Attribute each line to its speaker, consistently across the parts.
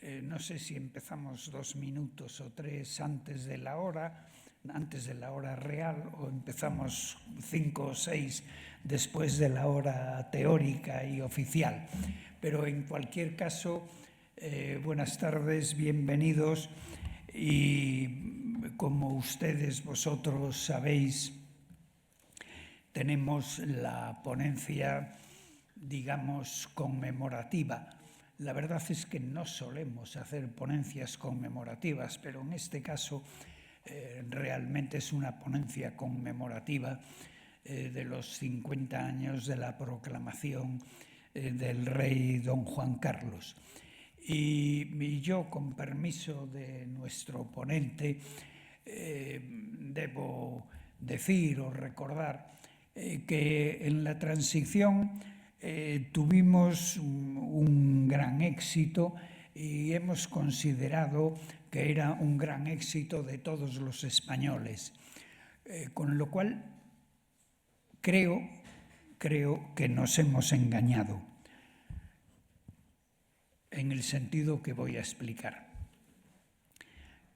Speaker 1: No sé si empezamos 2 minutos o 3 antes de la hora real, o empezamos 5 o 6 después de la hora teórica y oficial. Pero en cualquier caso, buenas tardes, bienvenidos. Y como vosotros sabéis, tenemos la ponencia, digamos, conmemorativa. La verdad es que no solemos hacer ponencias conmemorativas, pero en este caso realmente es una ponencia conmemorativa de los 50 años de la proclamación del rey don Juan Carlos. Y yo, con permiso de nuestro ponente, debo decir o recordar que en la transición tuvimos un gran éxito y hemos considerado que era un gran éxito de todos los españoles. Con lo cual, creo que nos hemos engañado, en el sentido que voy a explicar.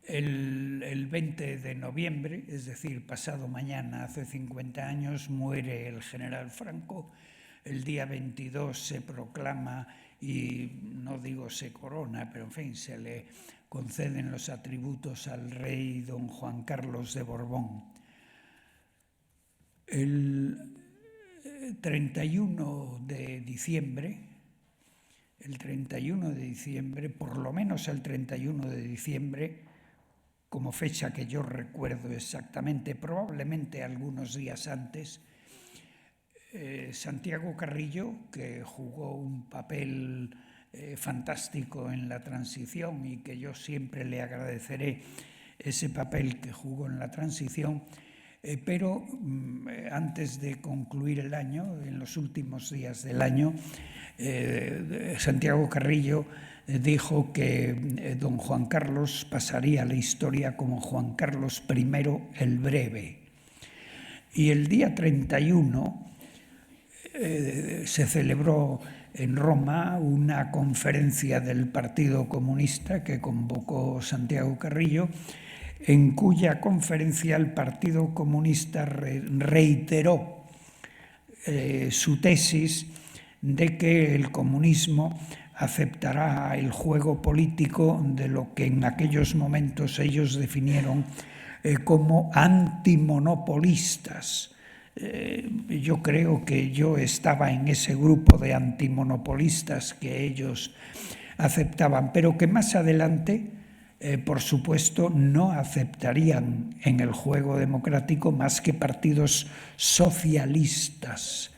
Speaker 1: El 20 de noviembre, es decir, pasado mañana, hace 50 años, muere el general Franco. El día 22 se proclama, y no digo se corona, pero en fin, se le conceden los atributos al rey don Juan Carlos de Borbón. El 31 de diciembre, por lo menos el 31 de diciembre, como fecha que yo recuerdo exactamente, probablemente algunos días antes, Santiago Carrillo, que jugó un papel fantástico en la transición y que yo siempre le agradeceré ese papel que jugó en la transición, pero antes de concluir el año, en los últimos días del año, Santiago Carrillo dijo que don Juan Carlos pasaría a la historia como Juan Carlos I el Breve. Y el día 31 se celebró en Roma una conferencia del Partido Comunista que convocó Santiago Carrillo, en cuya conferencia el Partido Comunista reiteró su tesis de que el comunismo aceptará el juego político de lo que en aquellos momentos ellos definieron como antimonopolistas. Yo creo que yo estaba en ese grupo de antimonopolistas que ellos aceptaban, pero que más adelante, por supuesto, no aceptarían en el juego democrático más que partidos socialistas.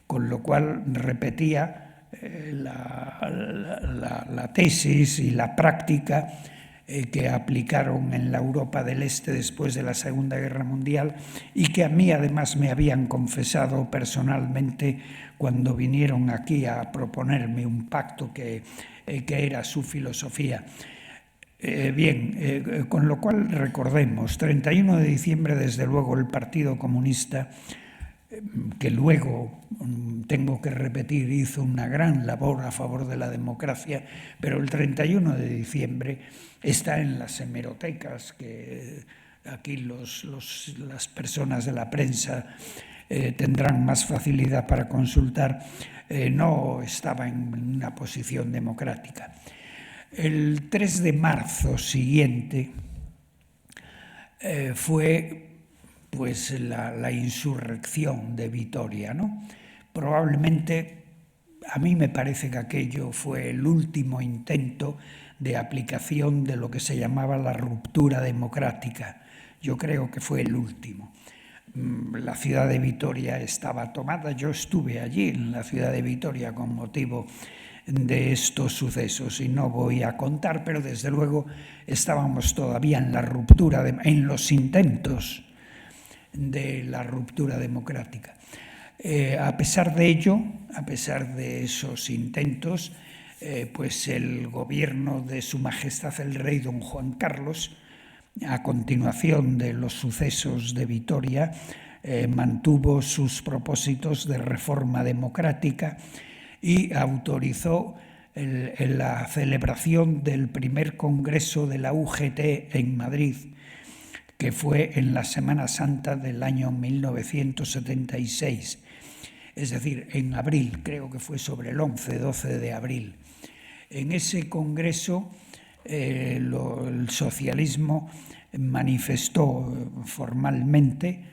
Speaker 1: Con lo cual repetía la tesis y la práctica que aplicaron en la Europa del Este después de la Segunda Guerra Mundial y que a mí además me habían confesado personalmente cuando vinieron aquí a proponerme un pacto que era su filosofía. Con lo cual recordemos, 31 de diciembre, desde luego, el Partido Comunista, que luego, tengo que repetir, hizo una gran labor a favor de la democracia, pero el 31 de diciembre está en las hemerotecas, que aquí las personas de la prensa tendrán más facilidad para consultar, no estaba en una posición democrática. El 3 de marzo siguiente fue pues la insurrección de Vitoria, ¿no? Probablemente, a mí me parece que aquello fue el último intento de aplicación de lo que se llamaba la ruptura democrática. Yo creo que fue el último. La ciudad de Vitoria estaba tomada. Yo estuve allí en la ciudad de Vitoria con motivo de estos sucesos y no voy a contar, pero desde luego estábamos todavía en la ruptura, en los intentos de la ruptura democrática. A pesar de ello, a pesar de esos intentos, pues el gobierno de Su Majestad el Rey don Juan Carlos, a continuación de los sucesos de Vitoria, mantuvo sus propósitos de reforma democrática y autorizó en la celebración del primer congreso de la UGT en Madrid, que fue en la Semana Santa del año 1976, es decir, en abril, creo que fue sobre el 11-12 de abril. En ese congreso el socialismo manifestó formalmente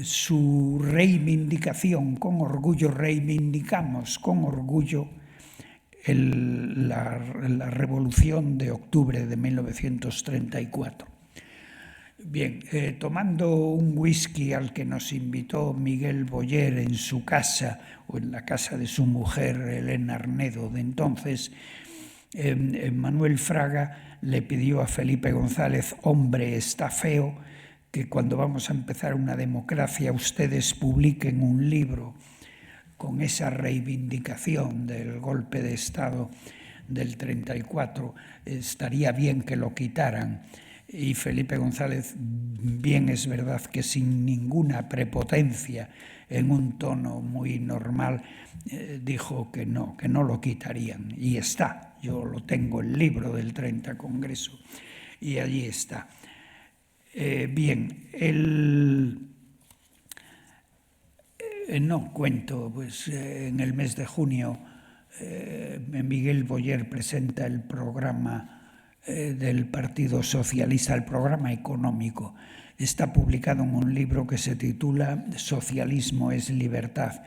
Speaker 1: su reivindicación, con orgullo, reivindicamos con orgullo la Revolución de Octubre de 1934. Bien, tomando un whisky al que nos invitó Miguel Boyer en su casa, o en la casa de su mujer, Elena Arnedo, de entonces, Manuel Fraga le pidió a Felipe González: hombre, está feo que cuando vamos a empezar una democracia ustedes publiquen un libro con esa reivindicación del golpe de Estado del 34, estaría bien que lo quitaran. Y Felipe González, bien es verdad que sin ninguna prepotencia, en un tono muy normal, dijo que no lo quitarían. Y está, yo lo tengo, el libro del 30 Congreso, y allí está. Bien, no cuento, pues en el mes de junio Miguel Boyer presenta el programa del Partido Socialista, el programa económico. Está publicado en un libro que se titula Socialismo es libertad.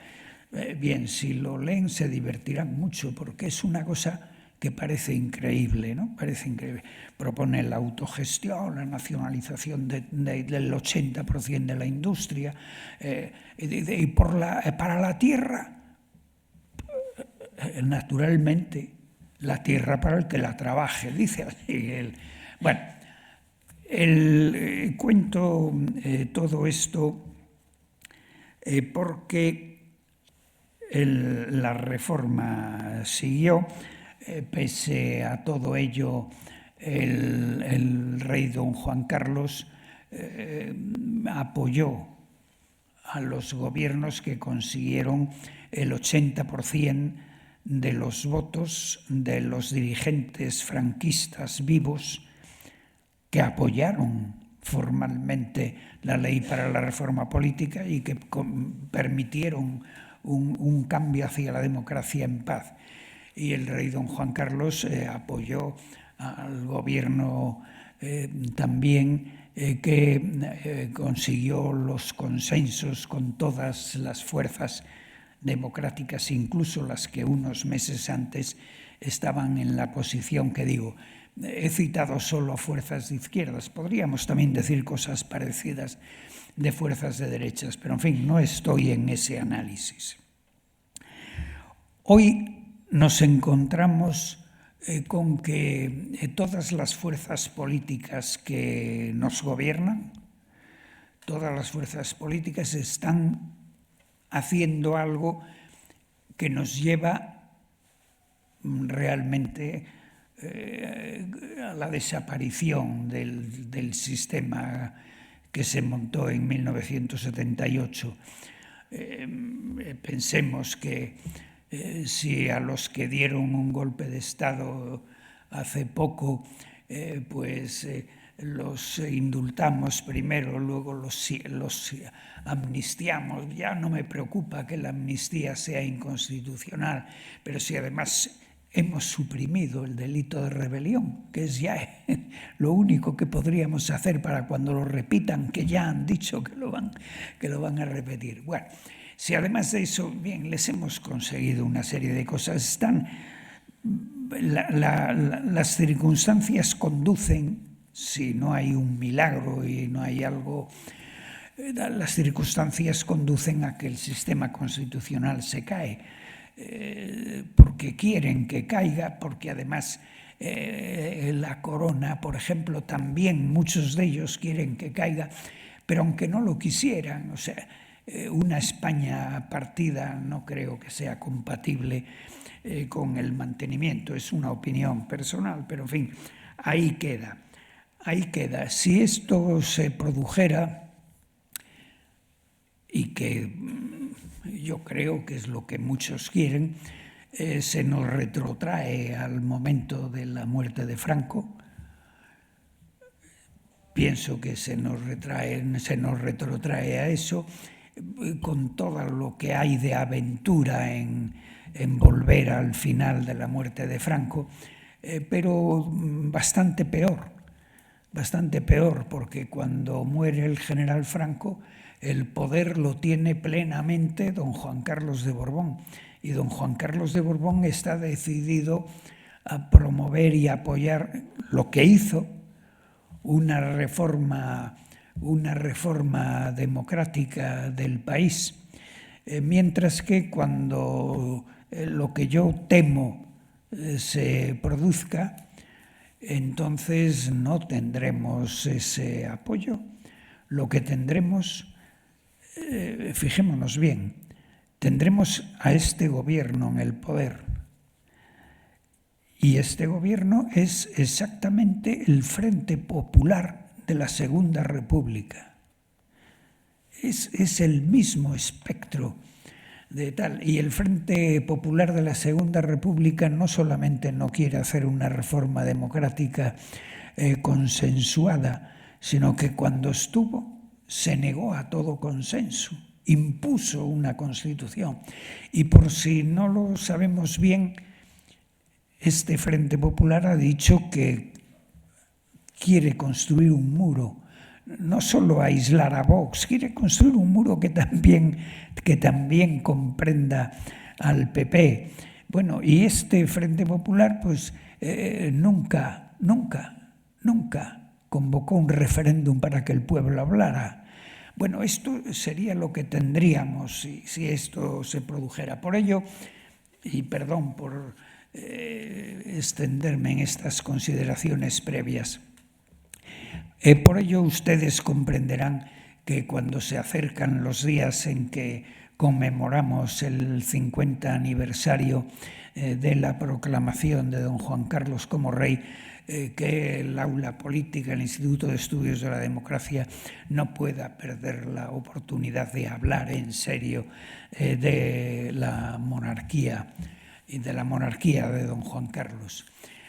Speaker 1: Bien, si lo leen se divertirán mucho, porque es una cosa que parece increíble, ¿no? Parece increíble. Propone la autogestión, la nacionalización del 80% de la industria, y para la tierra, naturalmente, la tierra para el que la trabaje, dice así él. Bueno, cuento todo esto porque la reforma siguió. Pese a todo ello, el rey don Juan Carlos apoyó a los gobiernos que consiguieron el 80% de los votos de los dirigentes franquistas vivos, que apoyaron formalmente la ley para la reforma política y que permitieron un cambio hacia la democracia en paz. Y el rey don Juan Carlos apoyó al gobierno también que consiguió los consensos con todas las fuerzas democráticas, incluso las que unos meses antes estaban en la posición que digo. He citado solo fuerzas de izquierdas, podríamos también decir cosas parecidas de fuerzas de derechas, pero en fin, no estoy en ese análisis. Hoy nos encontramos con que todas las fuerzas políticas que nos gobiernan, todas las fuerzas políticas están haciendo algo que nos lleva realmente a la desaparición del sistema que se montó en 1978. Pensemos que si a los que dieron un golpe de Estado hace poco, los indultamos primero, luego los amnistiamos. Ya no me preocupa que la amnistía sea inconstitucional, pero si además hemos suprimido el delito de rebelión, que es ya lo único que podríamos hacer para cuando lo repitan, que ya han dicho que lo van a repetir. Bueno, si además de eso, bien, les hemos conseguido una serie de cosas, las circunstancias conducen, si no hay un milagro y no hay algo, las circunstancias conducen a que el sistema constitucional se cae, porque quieren que caiga, porque además la corona, por ejemplo, también muchos de ellos quieren que caiga, pero aunque no lo quisieran, o sea, una España partida no creo que sea compatible con el mantenimiento. Es una opinión personal, pero en fin, ahí queda. Si esto se produjera, y que yo creo que es lo que muchos quieren, se nos retrotrae al momento de la muerte de Franco. Pienso que se nos retrotrae a eso, con todo lo que hay de aventura en volver al final de la muerte de Franco, pero bastante peor, porque cuando muere el general Franco, el poder lo tiene plenamente don Juan Carlos de Borbón, y don Juan Carlos de Borbón está decidido a promover y apoyar lo que hizo, una reforma democrática del país, mientras que cuando lo que yo temo se produzca, entonces no tendremos ese apoyo. Lo que tendremos, fijémonos bien, tendremos a este gobierno en el poder. Y este gobierno es exactamente el Frente Popular de la Segunda República. Es el mismo espectro de tal. Y el Frente Popular de la Segunda República no solamente no quiere hacer una reforma democrática consensuada, sino que cuando estuvo se negó a todo consenso, impuso una constitución. Y por si no lo sabemos bien, este Frente Popular ha dicho que quiere construir un muro, no solo aislar a Vox, quiere construir un muro que también comprenda al PP. Bueno, y este Frente Popular pues nunca convocó un referéndum para que el pueblo hablara. Bueno, esto sería lo que tendríamos si esto se produjera. Por ello, y perdón por extenderme en estas consideraciones previas, por ello ustedes comprenderán que cuando se acercan los días en que conmemoramos el 50 aniversario de la proclamación de don Juan Carlos como rey, que el aula política, el Instituto de Estudios de la Democracia, no pueda perder la oportunidad de hablar en serio de la monarquía y de la monarquía de don Juan Carlos.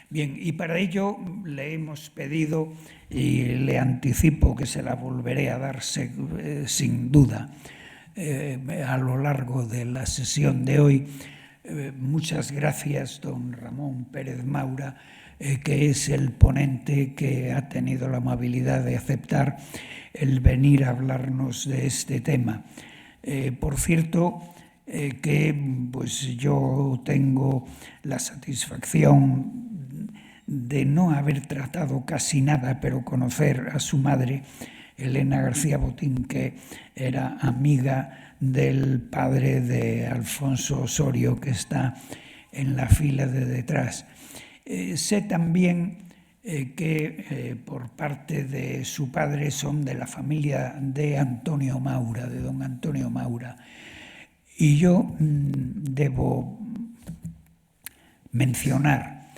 Speaker 1: Bien, y para ello le hemos pedido, y le anticipo que se la volveré a dar sin duda a lo largo de la sesión de hoy. Muchas gracias, don Ramón Pérez Maura, que es el ponente que ha tenido la amabilidad de aceptar el venir a hablarnos de este tema. Por cierto, que pues yo tengo la satisfacción de no haber tratado casi nada, pero conocer a su madre, Elena García Botín, que era amiga del padre de Alfonso Osorio, que está en la fila de detrás. Sé también que por parte de su padre son de la familia de Antonio Maura, de don Antonio Maura. Y yo debo mencionar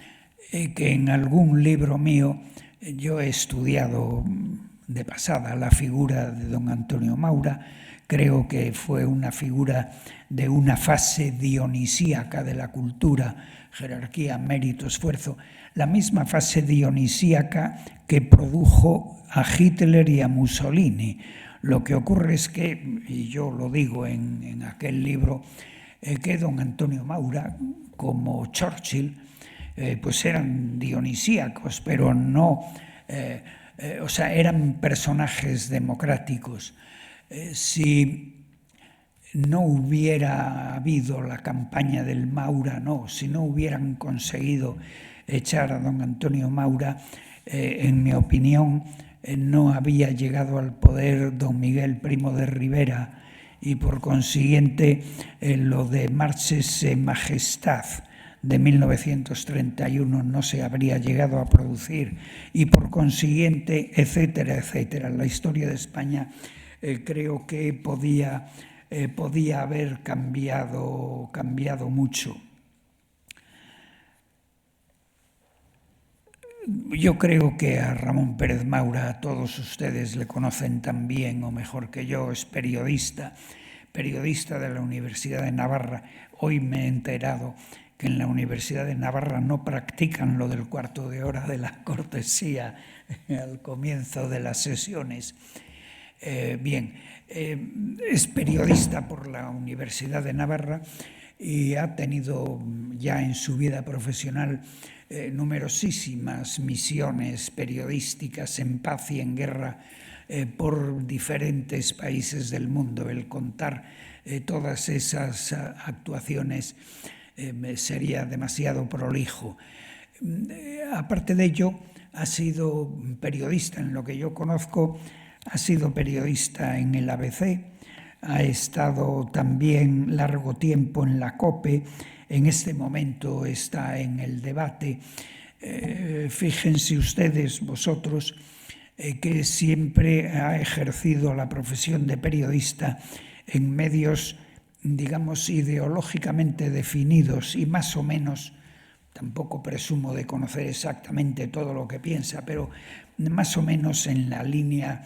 Speaker 1: que en algún libro mío yo he estudiado de pasada la figura de don Antonio Maura. Creo que fue una figura de una fase dionisíaca de la cultura, jerarquía, mérito, esfuerzo, la misma fase dionisíaca que produjo a Hitler y a Mussolini. Lo que ocurre es que, y yo lo digo en aquel libro, que don Antonio Maura, como Churchill, pues eran dionisíacos, pero no, o sea, eran personajes democráticos. Si no hubiera habido la campaña del Maura, si no hubieran conseguido echar a don Antonio Maura, en mi opinión, no había llegado al poder don Miguel Primo de Rivera, y por consiguiente lo de Marchese Majestad de 1931 no se habría llegado a producir, y por consiguiente, etcétera, etcétera. La historia de España creo que podía haber cambiado mucho. Yo creo que a Ramón Pérez Maura, a todos ustedes le conocen tan bien o mejor que yo, es periodista de la Universidad de Navarra. Hoy me he enterado que en la Universidad de Navarra no practican lo del cuarto de hora de la cortesía al comienzo de las sesiones. Es periodista por la Universidad de Navarra y ha tenido ya en su vida profesional numerosísimas misiones periodísticas en paz y en guerra por diferentes países del mundo. El contar todas esas actuaciones sería demasiado prolijo. Aparte de ello, ha sido periodista, en lo que yo conozco, ha sido periodista en el ABC, ha estado también largo tiempo en la COPE, en este momento está en el debate. Fíjense ustedes, vosotros, que siempre ha ejercido la profesión de periodista en medios, digamos, ideológicamente definidos y más o menos, tampoco presumo de conocer exactamente todo lo que piensa, pero más o menos en la línea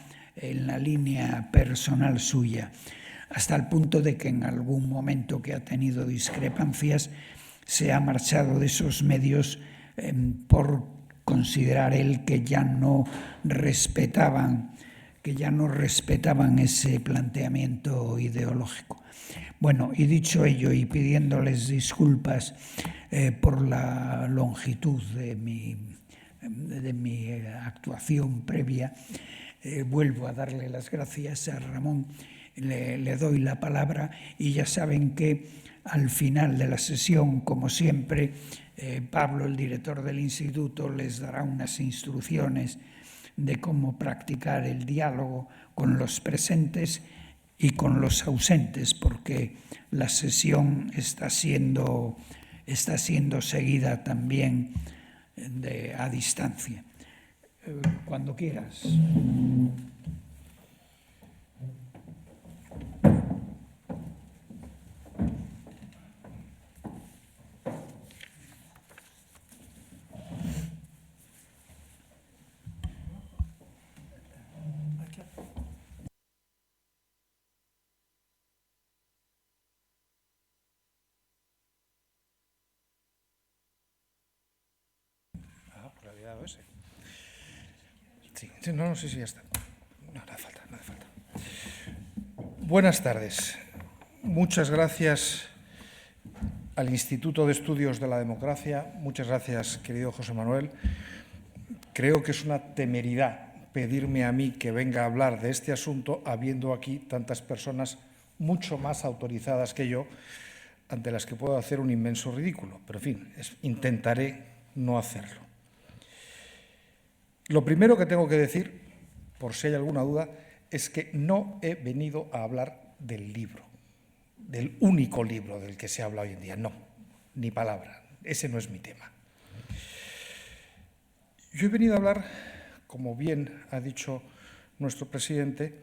Speaker 1: personal suya, hasta el punto de que en algún momento que ha tenido discrepancias se ha marchado de esos medios por considerar él que ya no respetaban ese planteamiento ideológico. Bueno, y dicho ello y pidiéndoles disculpas por la longitud de mi actuación previa, vuelvo a darle las gracias a Ramón, le doy la palabra y ya saben que al final de la sesión, como siempre, Pablo, el director del instituto, les dará unas instrucciones de cómo practicar el diálogo con los presentes y con los ausentes, porque la sesión está siendo seguida también a distancia. Cuando quieras.
Speaker 2: Sí, ya está. No hace falta. Buenas tardes. Muchas gracias al Instituto de Estudios de la Democracia. Muchas gracias, querido José Manuel. Creo que es una temeridad pedirme a mí que venga a hablar de este asunto, habiendo aquí tantas personas mucho más autorizadas que yo, ante las que puedo hacer un inmenso ridículo. Pero, en fin, intentaré no hacerlo. Lo primero que tengo que decir, por si hay alguna duda, es que no he venido a hablar del libro, del único libro del que se habla hoy en día. No, ni palabra. Ese no es mi tema. Yo he venido a hablar, como bien ha dicho nuestro presidente,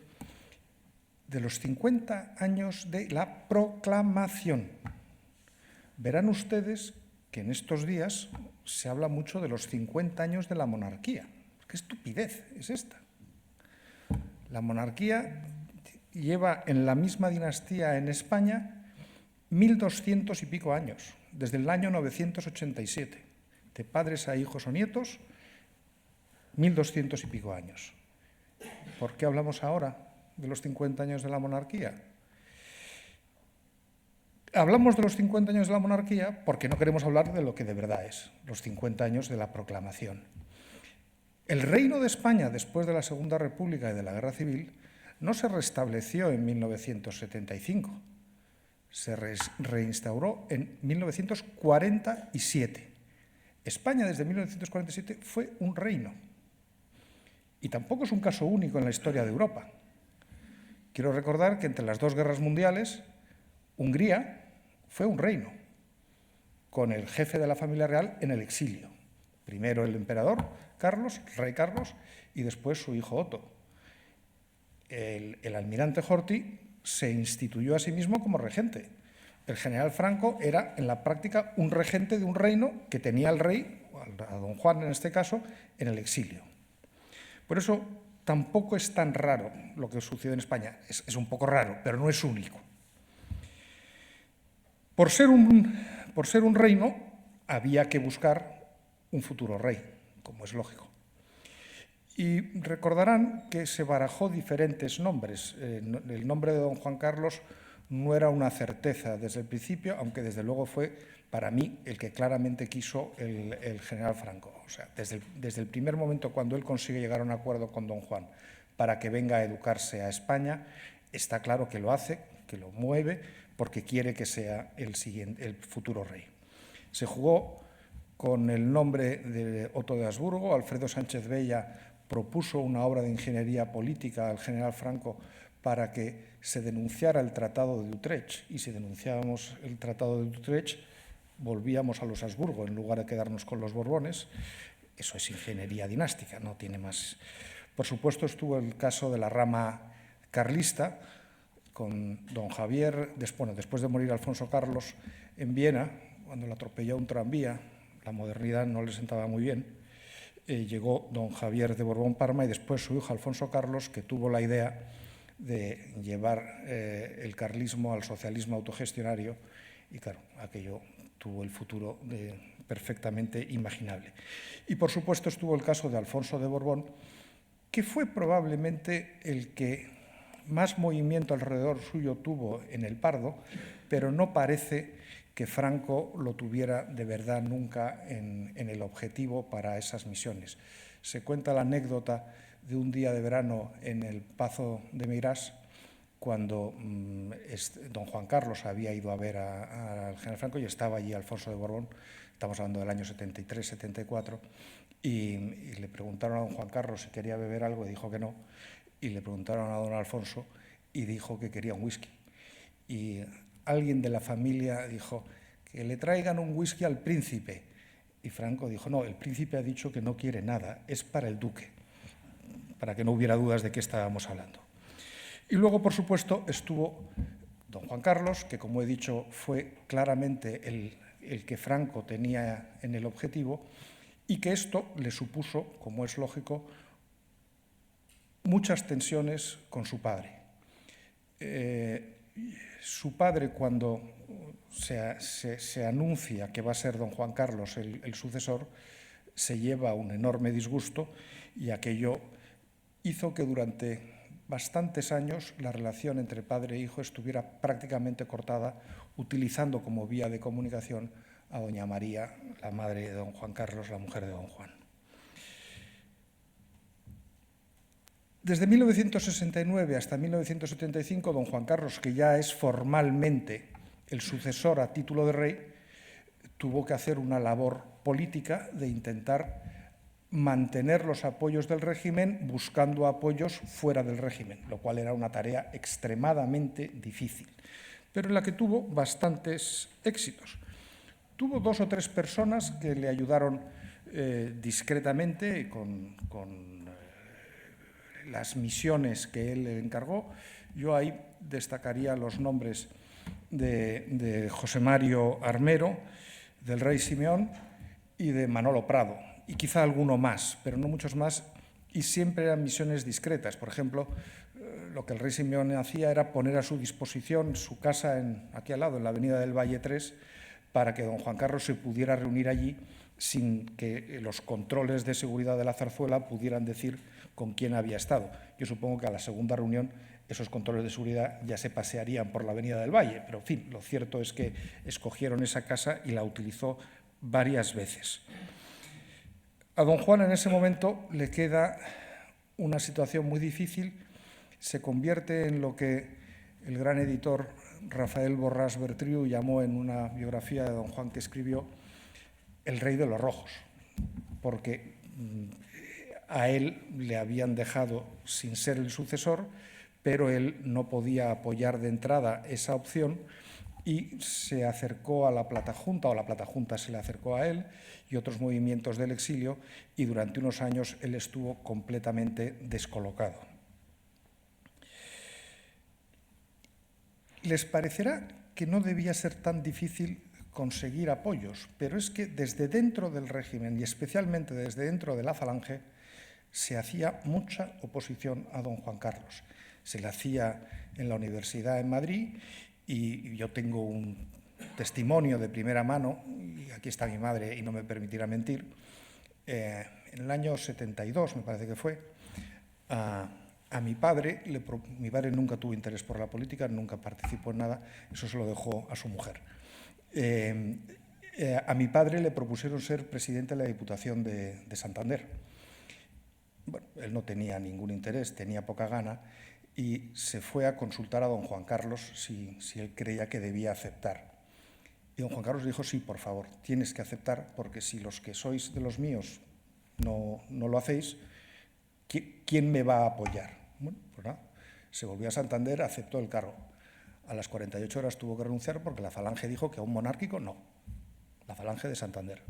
Speaker 2: de los 50 años de la proclamación. Verán ustedes que en estos días se habla mucho de los 50 años de la monarquía. ¿Qué estupidez es esta? La monarquía lleva en la misma dinastía en España 1200 y pico años, desde el año 987. De padres a hijos o nietos, 1200 y pico años. ¿Por qué hablamos ahora de los 50 años de la monarquía? Hablamos de los 50 años de la monarquía porque no queremos hablar de lo que de verdad es, los 50 años de la proclamación. El Reino de España, después de la Segunda República y de la Guerra Civil, no se restableció en 1975, se reinstauró en 1947. España desde 1947 fue un reino. Y tampoco es un caso único en la historia de Europa. Quiero recordar que entre las dos guerras mundiales, Hungría fue un reino, con el jefe de la familia real en el exilio. Primero el emperador Carlos, rey Carlos, y después su hijo Otto. El almirante Horthy se instituyó a sí mismo como regente. El general Franco era, en la práctica, un regente de un reino que tenía al rey, a don Juan en este caso, en el exilio. Por eso tampoco es tan raro lo que sucede en España. Es un poco raro, pero no es único. Por ser un reino, había que buscar un futuro rey, como es lógico. Y recordarán que se barajó diferentes nombres. El nombre de don Juan Carlos no era una certeza desde el principio, aunque desde luego fue, para mí, el que claramente quiso el general Franco. O sea, desde el primer momento cuando él consigue llegar a un acuerdo con don Juan para que venga a educarse a España, está claro que lo hace, que lo mueve, porque quiere que sea el futuro rey. Se jugó con el nombre de Otto de Habsburgo. Alfredo Sánchez Bella propuso una obra de ingeniería política al general Franco para que se denunciara el Tratado de Utrecht, y si denunciábamos el Tratado de Utrecht volvíamos a los Habsburgo en lugar de quedarnos con los Borbones. Eso es ingeniería dinástica, no tiene más. Por supuesto, estuvo el caso de la rama carlista, con don Javier, después de morir Alfonso Carlos en Viena, cuando le atropelló un tranvía, la modernidad no le sentaba muy bien, llegó don Javier de Borbón-Parma y después su hijo Alfonso Carlos, que tuvo la idea de llevar el carlismo al socialismo autogestionario, y claro, aquello tuvo el futuro perfectamente imaginable. Y por supuesto estuvo el caso de Alfonso de Borbón, que fue probablemente el que más movimiento alrededor suyo tuvo en el Pardo, pero no parece que Franco lo tuviera de verdad nunca en el objetivo para esas misiones. Se cuenta la anécdota de un día de verano en el Pazo de Meirás, cuando don Juan Carlos había ido a ver al general Franco y estaba allí Alfonso de Borbón, estamos hablando del año 73-74, y le preguntaron a don Juan Carlos si quería beber algo y dijo que no, y le preguntaron a don Alfonso y dijo que quería un whisky. Y alguien de la familia dijo que le traigan un whisky al príncipe. Y Franco dijo, no, el príncipe ha dicho que no quiere nada, es para el duque, para que no hubiera dudas de qué estábamos hablando. Y luego, por supuesto, estuvo don Juan Carlos, que, como he dicho, fue claramente el que Franco tenía en el objetivo, y que esto le supuso, como es lógico, muchas tensiones con su padre. Su padre, cuando se anuncia que va a ser don Juan Carlos el sucesor, se lleva un enorme disgusto, y aquello hizo que durante bastantes años la relación entre padre e hijo estuviera prácticamente cortada, utilizando como vía de comunicación a doña María, la madre de don Juan Carlos, la mujer de don Juan. Desde 1969 hasta 1975, don Juan Carlos, que ya es formalmente el sucesor a título de rey, tuvo que hacer una labor política de intentar mantener los apoyos del régimen buscando apoyos fuera del régimen, lo cual era una tarea extremadamente difícil, pero en la que tuvo bastantes éxitos. Tuvo 2 o 3 personas que le ayudaron discretamente con las misiones que él le encargó. Yo ahí destacaría los nombres de José Mario Armero, del rey Simeón y de Manolo Prado, y quizá alguno más, pero no muchos más, y siempre eran misiones discretas. Por ejemplo, lo que el rey Simeón hacía era poner a su disposición su casa aquí al lado, en la avenida del Valle 3, para que don Juan Carlos se pudiera reunir allí sin que los controles de seguridad de la Zarzuela pudieran decir con quién había estado. Yo supongo que a la segunda reunión esos controles de seguridad ya se pasearían por la avenida del Valle, pero en fin, lo cierto es que escogieron esa casa y la utilizó varias veces. A don Juan en ese momento le queda una situación muy difícil, se convierte en lo que el gran editor Rafael Borràs Bertriu llamó en una biografía de don Juan que escribió el rey de los rojos, porque a él le habían dejado sin ser el sucesor, pero él no podía apoyar de entrada esa opción y se acercó a la Platajunta, o la Platajunta se le acercó a él, y otros movimientos del exilio, y durante unos años él estuvo completamente descolocado. Les parecerá que no debía ser tan difícil conseguir apoyos, pero es que desde dentro del régimen, y especialmente desde dentro de la Falange, se hacía mucha oposición a don Juan Carlos. Se le hacía en la Universidad en Madrid, y yo tengo un testimonio de primera mano, y aquí está mi madre y no me permitirá mentir, en el año 72, me parece que fue, a mi padre nunca tuvo interés por la política, nunca participó en nada, eso se lo dejó a su mujer. A mi padre le propusieron ser presidente de la Diputación de Santander. Bueno, él no tenía ningún interés, tenía poca gana, y se fue a consultar a don Juan Carlos si él creía que debía aceptar. Y don Juan Carlos dijo, sí, por favor, tienes que aceptar, porque si los que sois de los míos no lo hacéis, ¿quién me va a apoyar? Bueno, pues nada, se volvió a Santander, aceptó el cargo. A las 48 horas tuvo que renunciar porque la Falange dijo que a un monárquico no, la Falange de Santander.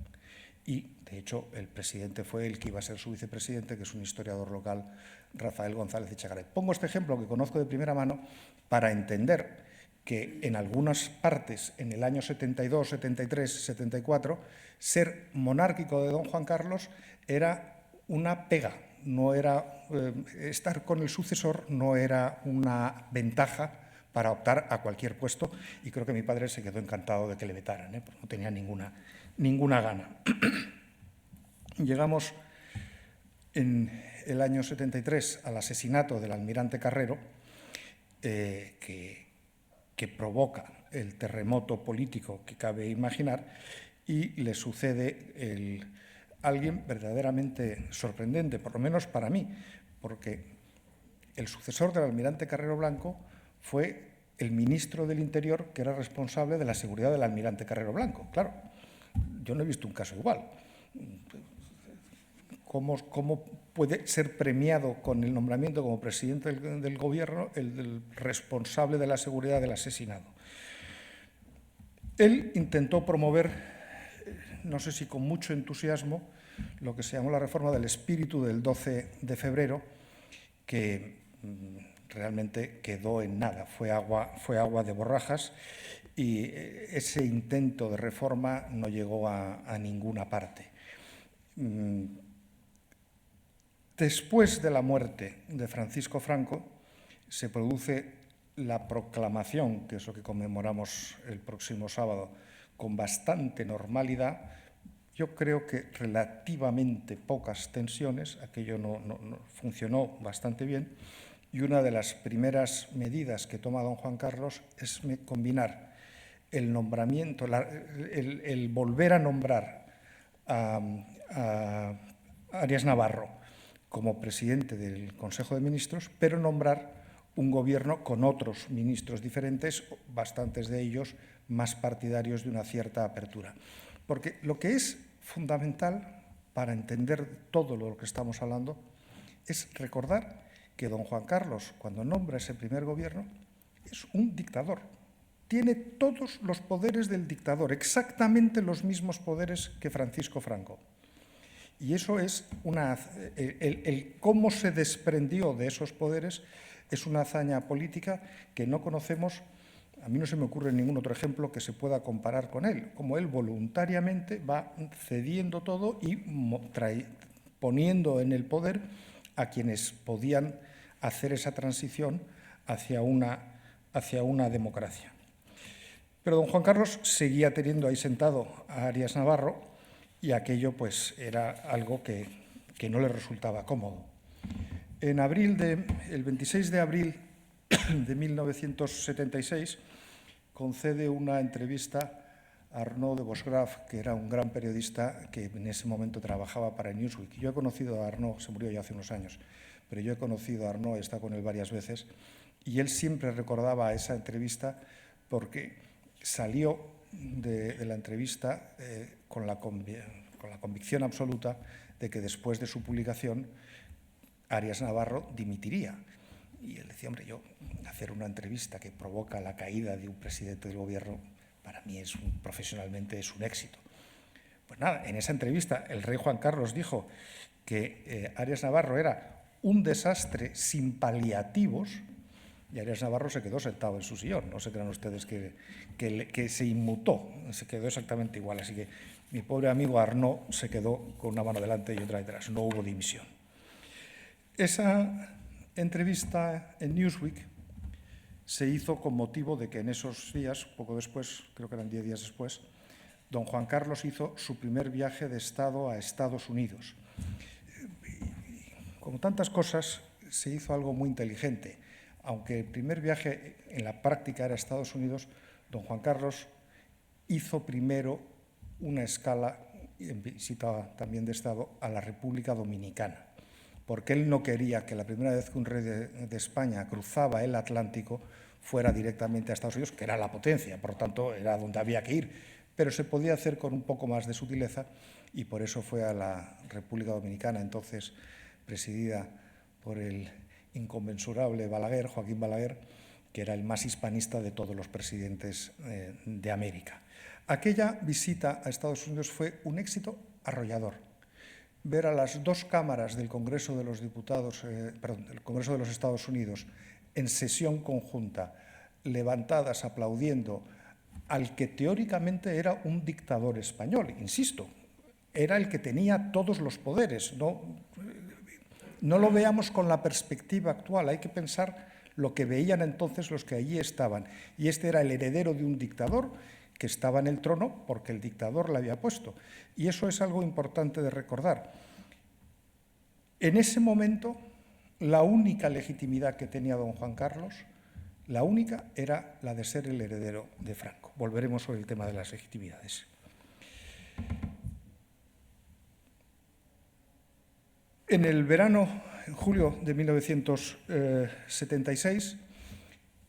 Speaker 2: Y, de hecho, el presidente fue el que iba a ser su vicepresidente, que es un historiador local, Rafael González Echegaray. Pongo este ejemplo que conozco de primera mano para entender que en algunas partes, en el año 72, 73, 74, ser monárquico de don Juan Carlos era una pega, no era estar con el sucesor, no era una ventaja para optar a cualquier puesto, y creo que mi padre se quedó encantado de que le vetaran, porque no tenía ninguna gana. Llegamos en el año 73 al asesinato del almirante Carrero, que provoca el terremoto político que cabe imaginar, y le sucede alguien verdaderamente sorprendente, por lo menos para mí, porque el sucesor del almirante Carrero Blanco fue el ministro del Interior, que era responsable de la seguridad del almirante Carrero Blanco. Claro, yo no he visto un caso igual. ¿Cómo puede ser premiado con el nombramiento como presidente del gobierno el responsable de la seguridad del asesinado? Él intentó promover, no sé si con mucho entusiasmo, lo que se llamó la reforma del espíritu del 12 de febrero, que realmente quedó en nada, fue agua de borrajas, y ese intento de reforma no llegó a ninguna parte. Después de la muerte de Francisco Franco, se produce la proclamación, que es lo que conmemoramos el próximo sábado, con bastante normalidad. Yo creo que relativamente pocas tensiones, aquello no funcionó bastante bien, y una de las primeras medidas que toma don Juan Carlos es combinar el nombramiento, el volver a nombrar a Arias Navarro como presidente del Consejo de Ministros, pero nombrar un gobierno con otros ministros diferentes, bastantes de ellos más partidarios de una cierta apertura. Porque lo que es fundamental para entender todo lo que estamos hablando es recordar que don Juan Carlos, cuando nombra ese primer gobierno, es un dictador. Tiene todos los poderes del dictador, exactamente los mismos poderes que Francisco Franco. Y eso es el cómo se desprendió de esos poderes es una hazaña política que no conocemos. A mí no se me ocurre ningún otro ejemplo que se pueda comparar con él, como él voluntariamente va cediendo todo y poniendo en el poder a quienes podían hacer esa transición hacia una democracia. Pero don Juan Carlos seguía teniendo ahí sentado a Arias Navarro, y aquello pues era algo que no le resultaba cómodo. El 26 de abril de 1976 concede una entrevista a Arnaud de Bosgrave, que era un gran periodista que en ese momento trabajaba para Newsweek. Yo he conocido a Arnaud, se murió ya hace unos años, pero yo he conocido a Arnaud, he estado con él varias veces, y él siempre recordaba esa entrevista porque salió de la entrevista con la convicción absoluta de que después de su publicación Arias Navarro dimitiría. Y él decía, hombre, hacer una entrevista que provoca la caída de un presidente del gobierno, para mí profesionalmente es un éxito. Pues nada, en esa entrevista el rey Juan Carlos dijo que Arias Navarro era un desastre sin paliativos, y Arias Navarro se quedó sentado en su sillón. No se crean ustedes que se inmutó, se quedó exactamente igual. Así que mi pobre amigo Arnaud se quedó con una mano delante y otra detrás. No hubo dimisión. Esa entrevista en Newsweek se hizo con motivo de que en esos días, poco después, creo que eran 10 días después, don Juan Carlos hizo su primer viaje de Estado a Estados Unidos. Como tantas cosas, se hizo algo muy inteligente. Aunque el primer viaje en la práctica era a Estados Unidos, don Juan Carlos hizo primero una escala en visita también de Estado a la República Dominicana, porque él no quería que la primera vez que un rey de España cruzaba el Atlántico fuera directamente a Estados Unidos, que era la potencia, por lo tanto era donde había que ir, pero se podía hacer con un poco más de sutileza y por eso fue a la República Dominicana, entonces presidida por el inconmensurable Balaguer, Joaquín Balaguer, que era el más hispanista de todos los presidentes de América. Aquella visita a Estados Unidos fue un éxito arrollador. Ver a las dos cámaras del Congreso de los Diputados, del Congreso de los Estados Unidos en sesión conjunta, levantadas aplaudiendo al que teóricamente era un dictador español, insisto, era el que tenía todos los poderes. No lo veamos con la perspectiva actual, hay que pensar lo que veían entonces los que allí estaban. Y este era el heredero de un dictador que estaba en el trono porque el dictador le había puesto. Y eso es algo importante de recordar. En ese momento, la única legitimidad que tenía don Juan Carlos, la única, era la de ser el heredero de Franco. Volveremos sobre el tema de las legitimidades. En el verano, en julio de 1976,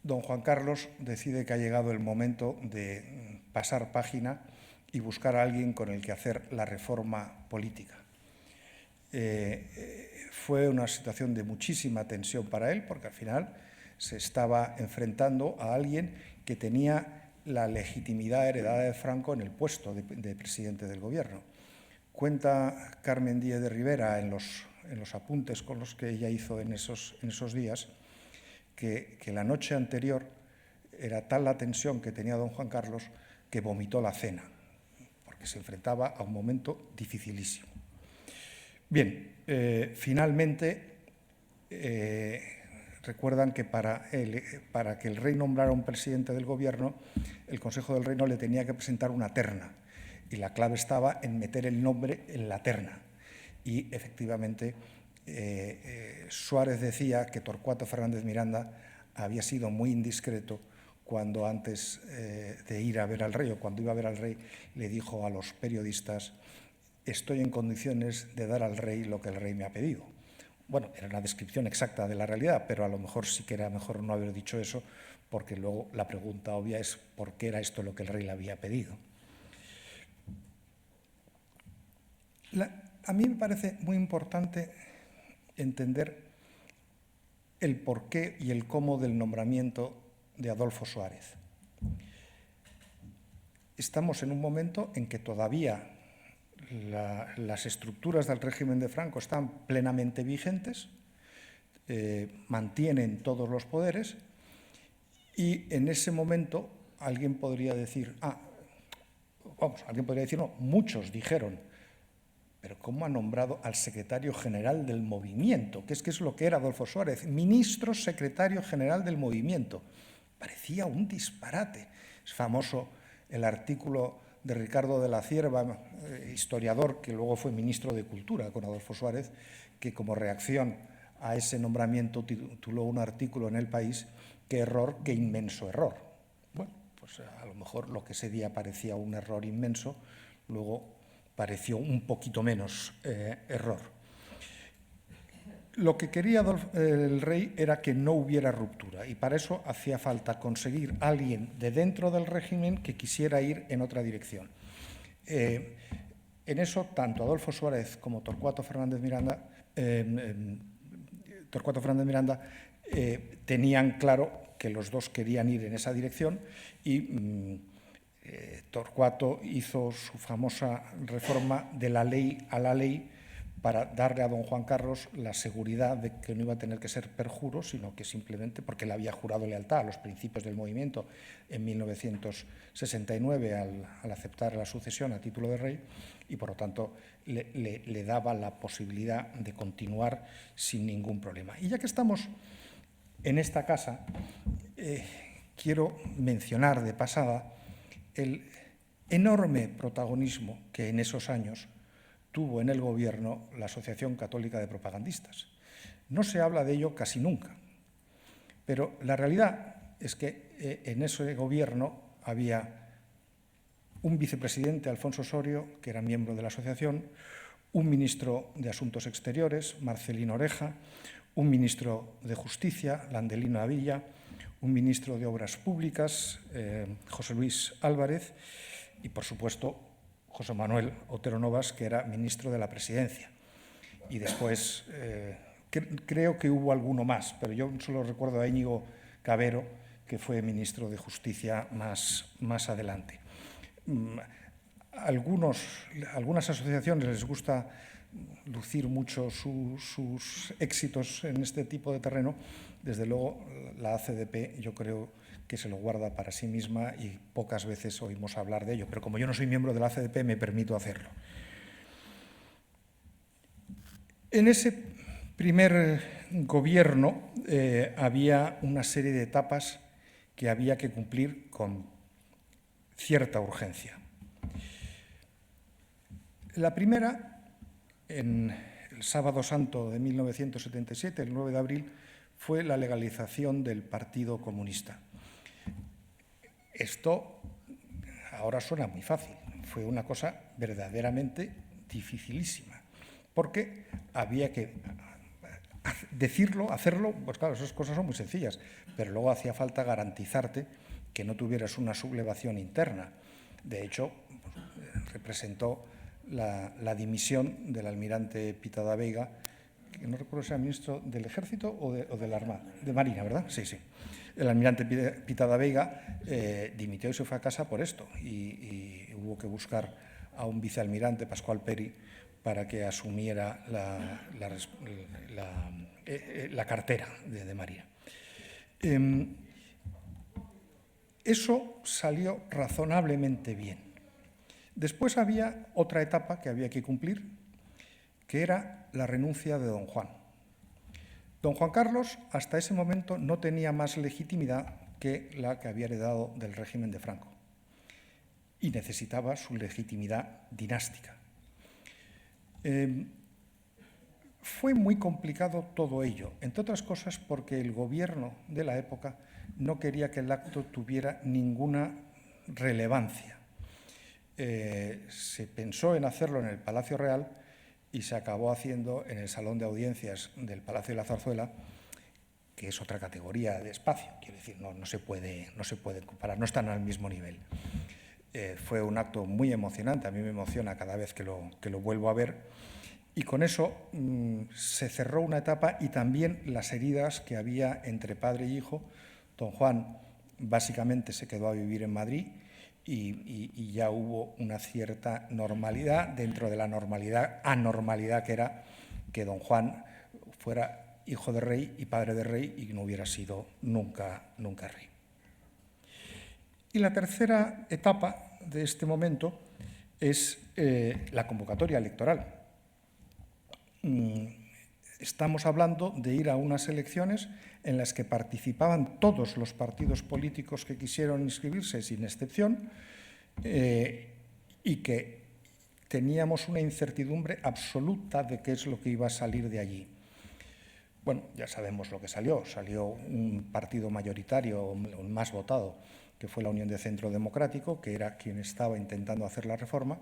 Speaker 2: don Juan Carlos decide que ha llegado el momento de pasar página y buscar a alguien con el que hacer la reforma política. Fue una situación de muchísima tensión para él, porque al final se estaba enfrentando a alguien que tenía la legitimidad heredada de Franco en el puesto de presidente del gobierno. Cuenta Carmen Díez de Rivera en los apuntes con los que ella hizo en esos días que la noche anterior era tal la tensión que tenía don Juan Carlos que vomitó la cena, porque se enfrentaba a un momento dificilísimo. Bien, finalmente recuerdan que para que el rey nombrara un presidente del gobierno, el Consejo del Rey no le tenía que presentar una terna, y la clave estaba en meter el nombre en la terna. Y efectivamente Suárez decía que Torcuato Fernández Miranda había sido muy indiscreto cuando antes de ir a ver al rey, o cuando iba a ver al rey, le dijo a los periodistas: estoy en condiciones de dar al rey lo que el rey me ha pedido. Bueno, era una descripción exacta de la realidad, pero a lo mejor sí que era mejor no haber dicho eso, porque luego la pregunta obvia es ¿por qué era esto lo que el rey le había pedido? A mí me parece muy importante entender el porqué y el cómo del nombramiento de Adolfo Suárez. Estamos en un momento en que todavía las estructuras del régimen de Franco están plenamente vigentes, mantienen todos los poderes, y en ese momento alguien podría decir, no, muchos dijeron, pero ¿cómo ha nombrado al secretario general del movimiento? Que es lo que era Adolfo Suárez, ministro secretario general del movimiento. Parecía un disparate. Es famoso el artículo de Ricardo de la Cierva, historiador que luego fue ministro de Cultura con Adolfo Suárez, que como reacción a ese nombramiento tituló un artículo en El País: qué error, qué inmenso error. Bueno, pues a lo mejor lo que ese día parecía un error inmenso, luego pareció un poquito menos error. Lo que quería el rey era que no hubiera ruptura, y para eso hacía falta conseguir a alguien de dentro del régimen que quisiera ir en otra dirección. En eso, tanto Adolfo Suárez como Torcuato Fernández Miranda tenían claro que los dos querían ir en esa dirección, y Torcuato hizo su famosa reforma de la ley a la ley para darle a don Juan Carlos la seguridad de que no iba a tener que ser perjuro, sino que simplemente, porque él había jurado lealtad a los principios del movimiento en 1969 al aceptar la sucesión a título de rey, y por lo tanto le daba la posibilidad de continuar sin ningún problema. Y ya que estamos en esta casa, quiero mencionar de pasada el enorme protagonismo que en esos años tuvo en el gobierno la Asociación Católica de Propagandistas. No se habla de ello casi nunca, pero la realidad es que en ese gobierno había un vicepresidente, Alfonso Osorio, que era miembro de la asociación, un ministro de Asuntos Exteriores, Marcelino Oreja, un ministro de Justicia, Landelino Avilla, un ministro de Obras Públicas, José Luis Álvarez, y, por supuesto, José Manuel Otero Novas, que era ministro de la Presidencia. Y después creo que hubo alguno más, pero yo solo recuerdo a Íñigo Cabero, que fue ministro de Justicia más adelante. Algunas asociaciones les gusta lucir mucho sus éxitos en este tipo de terreno. Desde luego, la ACDP yo creo que se lo guarda para sí misma y pocas veces oímos hablar de ello. Pero como yo no soy miembro de la ACDP, me permito hacerlo. En ese primer gobierno había una serie de etapas que había que cumplir con cierta urgencia. La primera, en el Sábado Santo de 1977, el 9 de abril, fue la legalización del Partido Comunista. Esto ahora suena muy fácil, fue una cosa verdaderamente dificilísima, porque había que decirlo, hacerlo, pues claro, esas cosas son muy sencillas, pero luego hacía falta garantizarte que no tuvieras una sublevación interna. De hecho, representó la dimisión del almirante Pitada Veiga, que no recuerdo si era ministro del Ejército o de la Armada, de Marina, ¿verdad? Sí, sí. El almirante Pitada Veiga dimitió y se fue a casa por esto, y hubo que buscar a un vicealmirante, Pascual Peri, para que asumiera la cartera de Marina. Eso salió razonablemente bien. Después había otra etapa que había que cumplir, que era la renuncia de don Juan. Don Juan Carlos, hasta ese momento, no tenía más legitimidad que la que había heredado del régimen de Franco y necesitaba su legitimidad dinástica. Fue muy complicado todo ello, entre otras cosas porque el gobierno de la época no quería que el acto tuviera ninguna relevancia. Se pensó en hacerlo en el Palacio Real y se acabó haciendo en el Salón de Audiencias del Palacio de la Zarzuela, que es otra categoría de espacio, quiero decir, no se puede comparar, no están al mismo nivel. Fue un acto muy emocionante, a mí me emociona cada vez que lo vuelvo a ver, y con eso se cerró una etapa y también las heridas que había entre padre y hijo. Don Juan básicamente se quedó a vivir en Madrid y ya hubo una cierta normalidad dentro de la anormalidad que era que don Juan fuera hijo de rey y padre de rey y no hubiera sido nunca rey. Y la tercera etapa de este momento es la convocatoria electoral. Estamos hablando de ir a unas elecciones en las que participaban todos los partidos políticos que quisieron inscribirse, sin excepción, y que teníamos una incertidumbre absoluta de qué es lo que iba a salir de allí. Bueno, ya sabemos lo que salió. Salió un partido mayoritario, el más votado, que fue la Unión de Centro Democrático, que era quien estaba intentando hacer la reforma,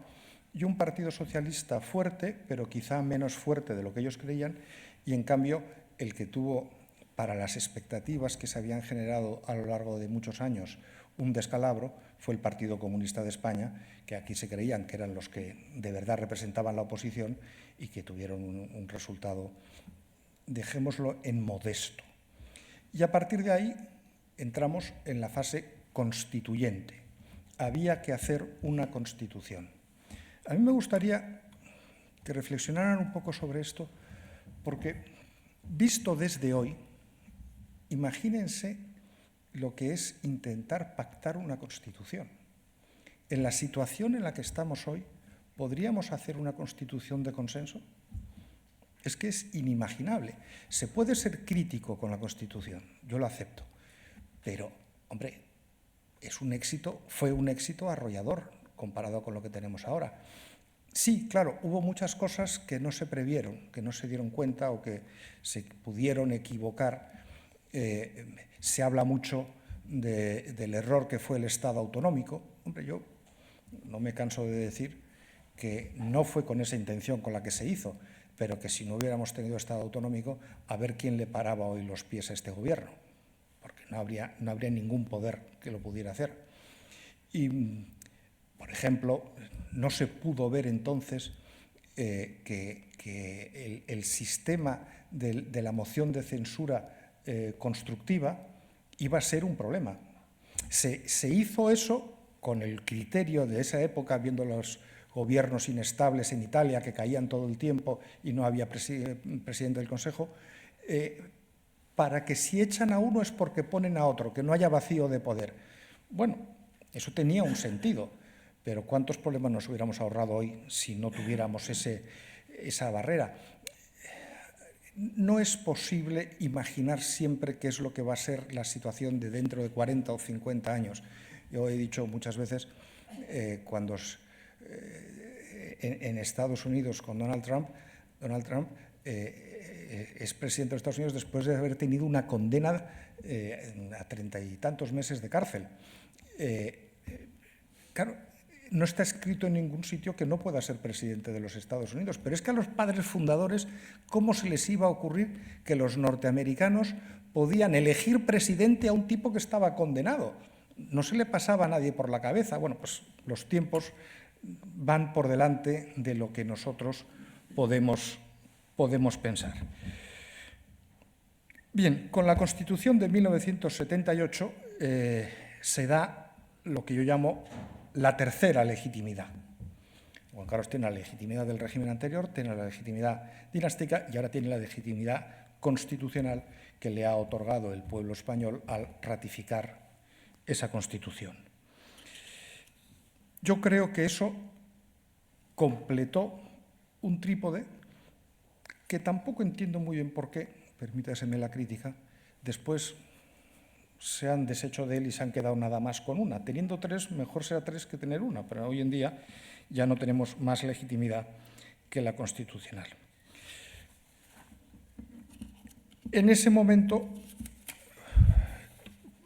Speaker 2: y un partido socialista fuerte, pero quizá menos fuerte de lo que ellos creían, y en cambio el que tuvo, para las expectativas que se habían generado a lo largo de muchos años, un descalabro, fue el Partido Comunista de España, que aquí se creían que eran los que de verdad representaban la oposición y que tuvieron un resultado, dejémoslo en modesto. Y a partir de ahí entramos en la fase constituyente. Había que hacer una constitución. A mí me gustaría que reflexionaran un poco sobre esto, porque visto desde hoy, imagínense lo que es intentar pactar una constitución. En la situación en la que estamos hoy, ¿podríamos hacer una constitución de consenso? Es que es inimaginable. Se puede ser crítico con la Constitución, yo lo acepto, pero, hombre, es un éxito, fue un éxito arrollador comparado con lo que tenemos ahora. Sí, claro, hubo muchas cosas que no se previeron, que no se dieron cuenta o que se pudieron equivocar. Se habla mucho del error que fue el Estado autonómico. Hombre, yo no me canso de decir que no fue con esa intención con la que se hizo, pero que si no hubiéramos tenido Estado autonómico, a ver quién le paraba hoy los pies a este gobierno, porque no habría ningún poder que lo pudiera hacer. Y, por ejemplo, no se pudo ver entonces que el sistema de la moción de censura constructiva iba a ser un problema. Se hizo eso con el criterio de esa época, viendo los gobiernos inestables en Italia que caían todo el tiempo y no había presidente del Consejo, para que si echan a uno es porque ponen a otro, que no haya vacío de poder. Bueno, eso tenía un sentido, pero ¿cuántos problemas nos hubiéramos ahorrado hoy si no tuviéramos esa barrera? No es posible imaginar siempre qué es lo que va a ser la situación de dentro de 40 o 50 años. Yo he dicho muchas veces, cuando en Estados Unidos con Donald Trump es presidente de Estados Unidos después de haber tenido una condena a 30 y tantos meses de cárcel. Claro, no está escrito en ningún sitio que no pueda ser presidente de los Estados Unidos, pero es que a los padres fundadores, ¿cómo se les iba a ocurrir que los norteamericanos podían elegir presidente a un tipo que estaba condenado? No se le pasaba a nadie por la cabeza. Bueno, pues los tiempos van por delante de lo que nosotros podemos pensar. Bien, con la Constitución de 1978 se da lo que yo llamo la tercera legitimidad. Juan Carlos tiene la legitimidad del régimen anterior, tiene la legitimidad dinástica y ahora tiene la legitimidad constitucional que le ha otorgado el pueblo español al ratificar esa Constitución. Yo creo que eso completó un trípode que tampoco entiendo muy bien por qué, permítaseme la crítica, después se han deshecho de él y se han quedado nada más con una. Teniendo tres, mejor será tres que tener una, pero hoy en día ya no tenemos más legitimidad que la constitucional. En ese momento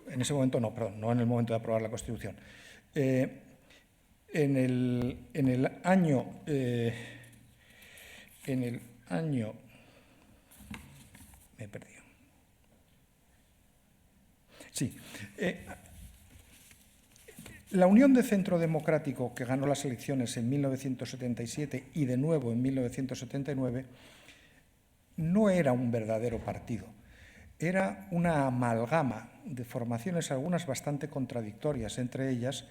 Speaker 2: no en el momento de aprobar la Constitución. En el año me he perdido. Sí. La Unión de Centro Democrático, que ganó las elecciones en 1977 y de nuevo en 1979, no era un verdadero partido. Era una amalgama de formaciones, algunas bastante contradictorias entre ellas,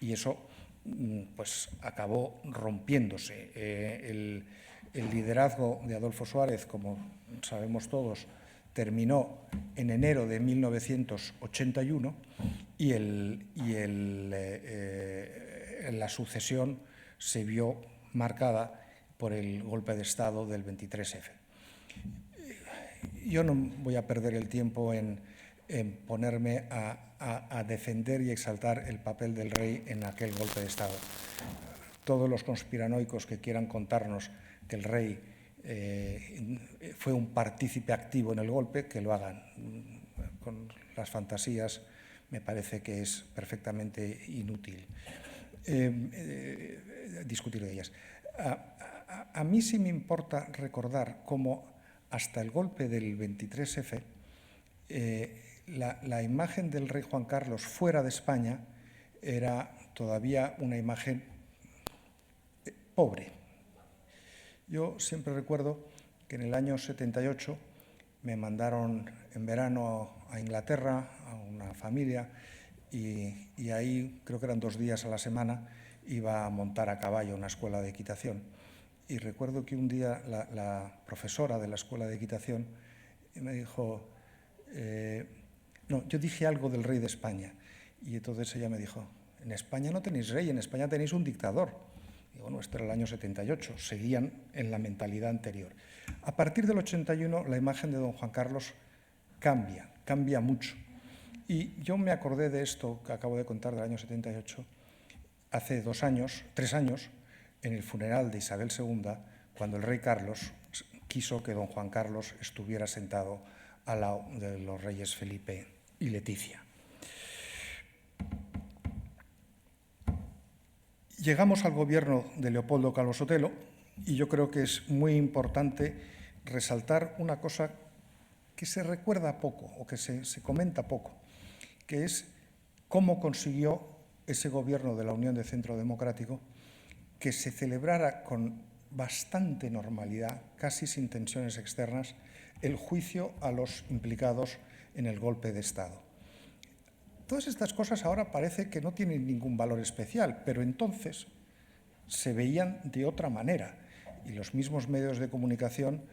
Speaker 2: y eso pues acabó rompiéndose. El liderazgo de Adolfo Suárez, como sabemos todos, terminó en enero de 1981 y la sucesión se vio marcada por el golpe de Estado del 23F. Yo no voy a perder el tiempo en ponerme a defender y exaltar el papel del rey en aquel golpe de Estado. Todos los conspiranoicos que quieran contarnos que el rey fue un partícipe activo en el golpe, que lo hagan. Con las fantasías me parece que es perfectamente inútil discutir de ellas. A mí sí me importa recordar cómo hasta el golpe del 23F la imagen del rey Juan Carlos fuera de España era todavía una imagen pobre. Yo siempre recuerdo que en el año 78 me mandaron en verano a Inglaterra, a una familia, y ahí, creo que eran 2 días a la semana, iba a montar a caballo una escuela de equitación. Y recuerdo que un día la profesora de la escuela de equitación me dijo, no, yo dije algo del rey de España. Y entonces ella me dijo, en España no tenéis rey, en España tenéis un dictador. Y bueno, esto era el año 78, seguían en la mentalidad anterior. A partir del 81, la imagen de don Juan Carlos cambia mucho. Y yo me acordé de esto que acabo de contar del año 78, hace 3 años, en el funeral de Isabel II, cuando el rey Carlos quiso que don Juan Carlos estuviera sentado al lado de los reyes Felipe y Leticia. Llegamos al gobierno de Leopoldo Calvo Sotelo y yo creo que es muy importante resaltar una cosa que se recuerda poco o que se comenta poco, que es cómo consiguió ese gobierno de la Unión de Centro Democrático que se celebrara con bastante normalidad, casi sin tensiones externas, el juicio a los implicados en el golpe de Estado. Todas estas cosas ahora parece que no tienen ningún valor especial, pero entonces se veían de otra manera y los mismos medios de comunicación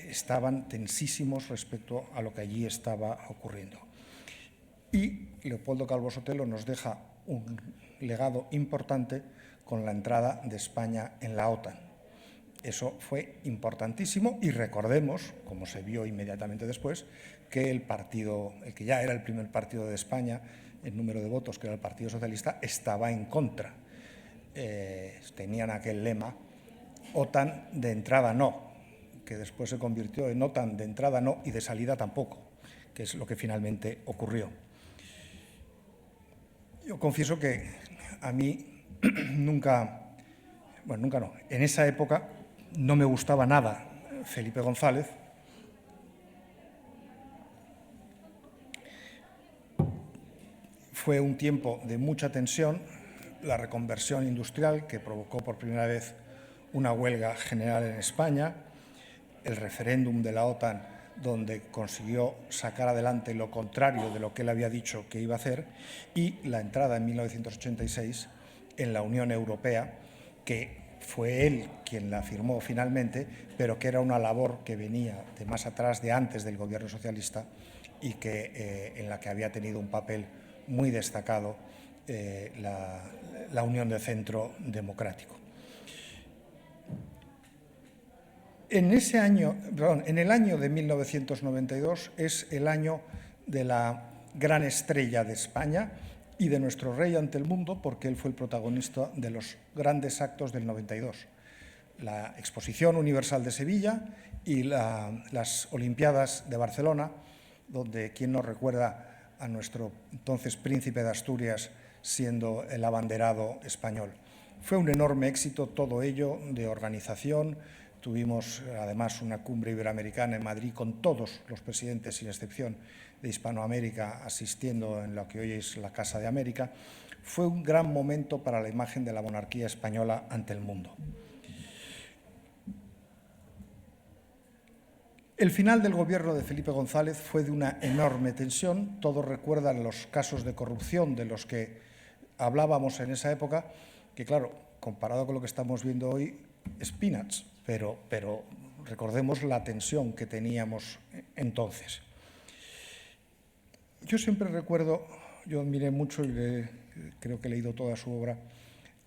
Speaker 2: estaban tensísimos respecto a lo que allí estaba ocurriendo. Y Leopoldo Calvo Sotelo nos deja un legado importante con la entrada de España en la OTAN. Eso fue importantísimo y recordemos, como se vio inmediatamente después, que el que ya era el primer partido de España en número de votos, que era el Partido Socialista, estaba en contra. Tenían aquel lema, OTAN de entrada no, que después se convirtió en OTAN de entrada no y de salida tampoco, que es lo que finalmente ocurrió. Yo confieso que a mí nunca no, en esa época no me gustaba nada Felipe González. Fue un tiempo de mucha tensión, la reconversión industrial que provocó por primera vez una huelga general en España, el referéndum de la OTAN donde consiguió sacar adelante lo contrario de lo que él había dicho que iba a hacer, y la entrada en 1986 en la Unión Europea, que fue él quien la firmó finalmente, pero que era una labor que venía de más atrás, de antes del gobierno socialista, y en la que había tenido un papel muy destacado la Unión de Centro Democrático. En el año de 1992 es el año de la gran estrella de España y de nuestro rey ante el mundo, porque él fue el protagonista de los grandes actos del 92. La Exposición Universal de Sevilla y las Olimpiadas de Barcelona, donde quién no recuerda a nuestro entonces príncipe de Asturias siendo el abanderado español. Fue un enorme éxito todo ello de organización. Tuvimos además una cumbre iberoamericana en Madrid con todos los presidentes, sin excepción, de Hispanoamérica asistiendo en lo que hoy es la Casa de América. Fue un gran momento para la imagen de la monarquía española ante el mundo. El final del gobierno de Felipe González fue de una enorme tensión. Todos recuerdan los casos de corrupción de los que hablábamos en esa época, que claro, comparado con lo que estamos viendo hoy, es peanuts, pero recordemos la tensión que teníamos entonces. Yo siempre recuerdo, yo admiré mucho y creo que he leído toda su obra,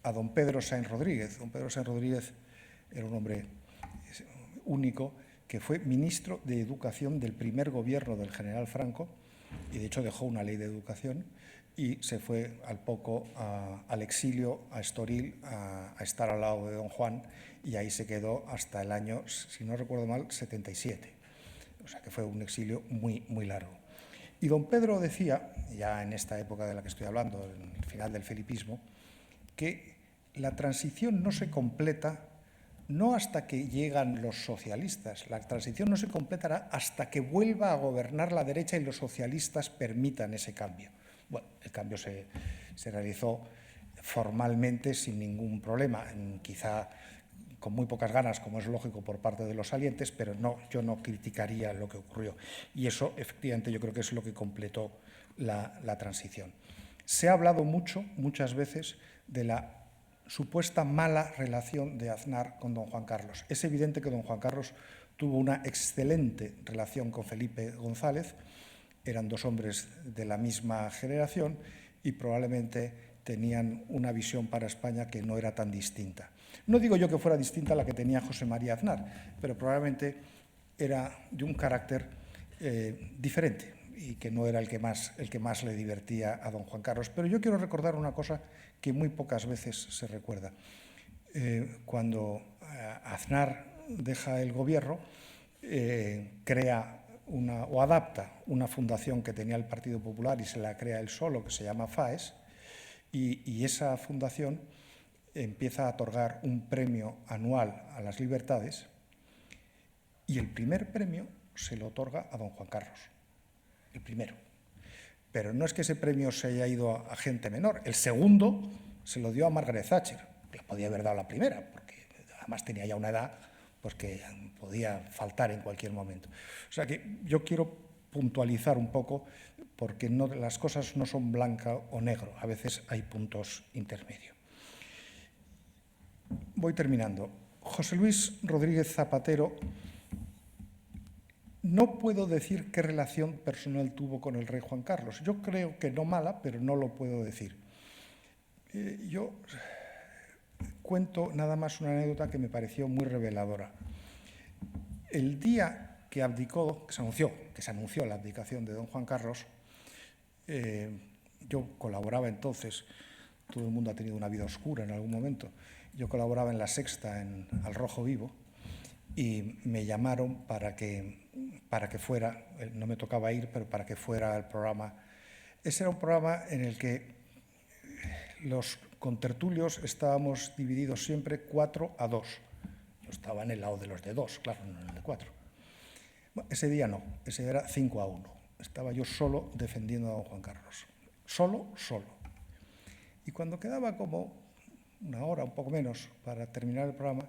Speaker 2: a don Pedro Sáenz Rodríguez. Don Pedro Sáenz Rodríguez era un hombre único que fue ministro de Educación del primer gobierno del general Franco y de hecho dejó una ley de educación y se fue al poco al exilio, a Estoril, a estar al lado de don Juan, y ahí se quedó hasta el año, si no recuerdo mal, 77. O sea que fue un exilio muy, muy largo. Y don Pedro decía, ya en esta época de la que estoy hablando, en el final del felipismo, que la transición no se completa no hasta que llegan los socialistas, la transición no se completará hasta que vuelva a gobernar la derecha y los socialistas permitan ese cambio. Bueno, el cambio se realizó formalmente sin ningún problema, quizá con muy pocas ganas, como es lógico por parte de los salientes, pero yo no criticaría lo que ocurrió. Y eso, efectivamente, yo creo que es lo que completó la transición. Se ha hablado muchas veces, de la supuesta mala relación de Aznar con don Juan Carlos. Es evidente que don Juan Carlos tuvo una excelente relación con Felipe González. Eran dos hombres de la misma generación y probablemente tenían una visión para España que no era tan distinta. No digo yo que fuera distinta a la que tenía José María Aznar, pero probablemente era de un carácter diferente. y que no era el que más le divertía a don Juan Carlos. Pero yo quiero recordar una cosa que muy pocas veces se recuerda. Cuando Aznar deja el gobierno, crea o adapta una fundación que tenía el Partido Popular y se la crea él solo, que se llama FAES, y esa fundación empieza a otorgar un premio anual a las libertades, y el primer premio se lo otorga a don Juan Carlos, el primero. Pero no es que ese premio se haya ido a gente menor, el segundo se lo dio a Margaret Thatcher, que podía haber dado la primera, porque además tenía ya una edad pues que podía faltar en cualquier momento. O sea que yo quiero puntualizar un poco, porque las cosas no son blanco o negro, a veces hay puntos intermedios. Voy terminando. José Luis Rodríguez Zapatero, no puedo decir qué relación personal tuvo con el rey Juan Carlos. Yo creo que no mala, pero no lo puedo decir. Yo cuento nada más una anécdota que me pareció muy reveladora. El día que abdicó, que se anunció la abdicación de don Juan Carlos, yo colaboraba entonces, todo el mundo ha tenido una vida oscura en algún momento, yo colaboraba en La Sexta, Al Rojo Vivo, y me llamaron para que fuera, no me tocaba ir, pero para que fuera al programa. Ese era un programa en el que los contertulios estábamos divididos siempre 4-2. Yo estaba en el lado de los de 2, claro, no en el de 4. Bueno, ese día no, ese día era 5-1. Estaba yo solo defendiendo a don Juan Carlos. Solo. Y cuando quedaba como una hora, un poco menos, para terminar el programa,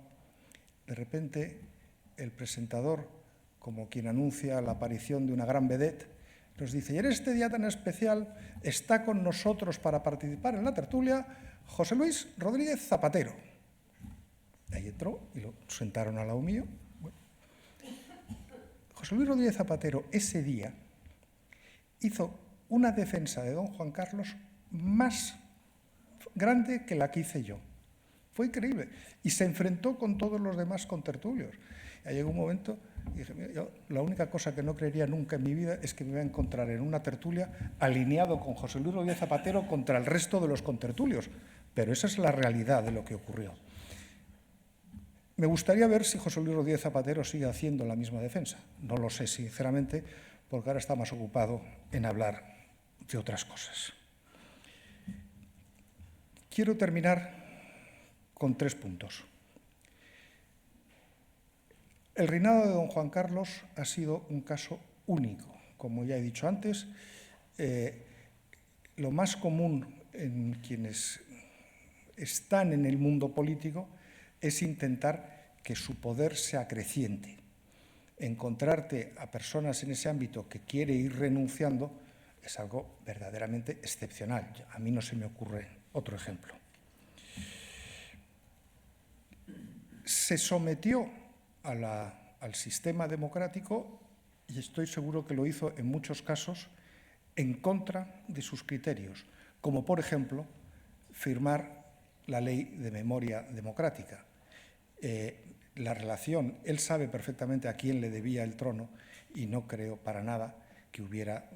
Speaker 2: de repente el presentador, como quien anuncia la aparición de una gran vedette, nos dice: y en este día tan especial está con nosotros para participar en la tertulia José Luis Rodríguez Zapatero. Y ahí entró y lo sentaron al lado mío. Bueno, José Luis Rodríguez Zapatero ese día hizo una defensa de don Juan Carlos más grande que la que hice yo. Fue increíble. Y se enfrentó con todos los demás contertulios. Y llegó un momento y dije: mira, yo la única cosa que no creería nunca en mi vida es que me voy a encontrar en una tertulia alineado con José Luis Rodríguez Zapatero contra el resto de los contertulios. Pero esa es la realidad de lo que ocurrió. Me gustaría ver si José Luis Rodríguez Zapatero sigue haciendo la misma defensa. No lo sé, sinceramente, porque ahora está más ocupado en hablar de otras cosas. Quiero terminar con 3 puntos. El reinado de don Juan Carlos ha sido un caso único. Como ya he dicho antes, lo más común en quienes están en el mundo político es intentar que su poder sea creciente. Encontrarte a personas en ese ámbito que quiere ir renunciando es algo verdaderamente excepcional. A mí no se me ocurre otro ejemplo. Se sometió al sistema democrático, y estoy seguro que lo hizo en muchos casos en contra de sus criterios, como por ejemplo firmar la ley de memoria democrática. La relación, él sabe perfectamente a quién le debía el trono y no creo para nada que hubiera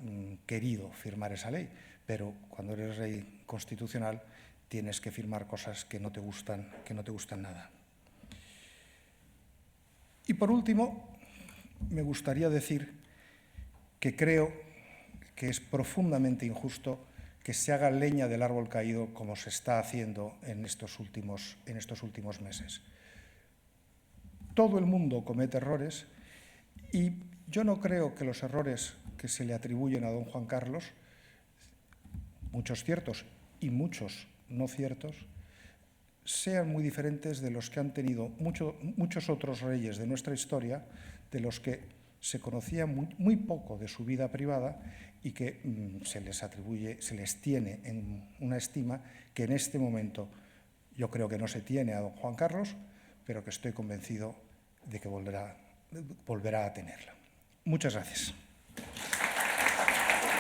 Speaker 2: querido firmar esa ley, pero cuando eres rey constitucional tienes que firmar cosas que no te gustan nada. Y por último, me gustaría decir que creo que es profundamente injusto que se haga leña del árbol caído como se está haciendo en estos últimos meses. Todo el mundo comete errores y yo no creo que los errores que se le atribuyen a don Juan Carlos, muchos ciertos y muchos no ciertos, sean muy diferentes de los que han tenido muchos otros reyes de nuestra historia, de los que se conocía muy poco de su vida privada y que se les tiene en una estima que en este momento yo creo que no se tiene a don Juan Carlos, pero que estoy convencido de que volverá a tenerla. Muchas gracias.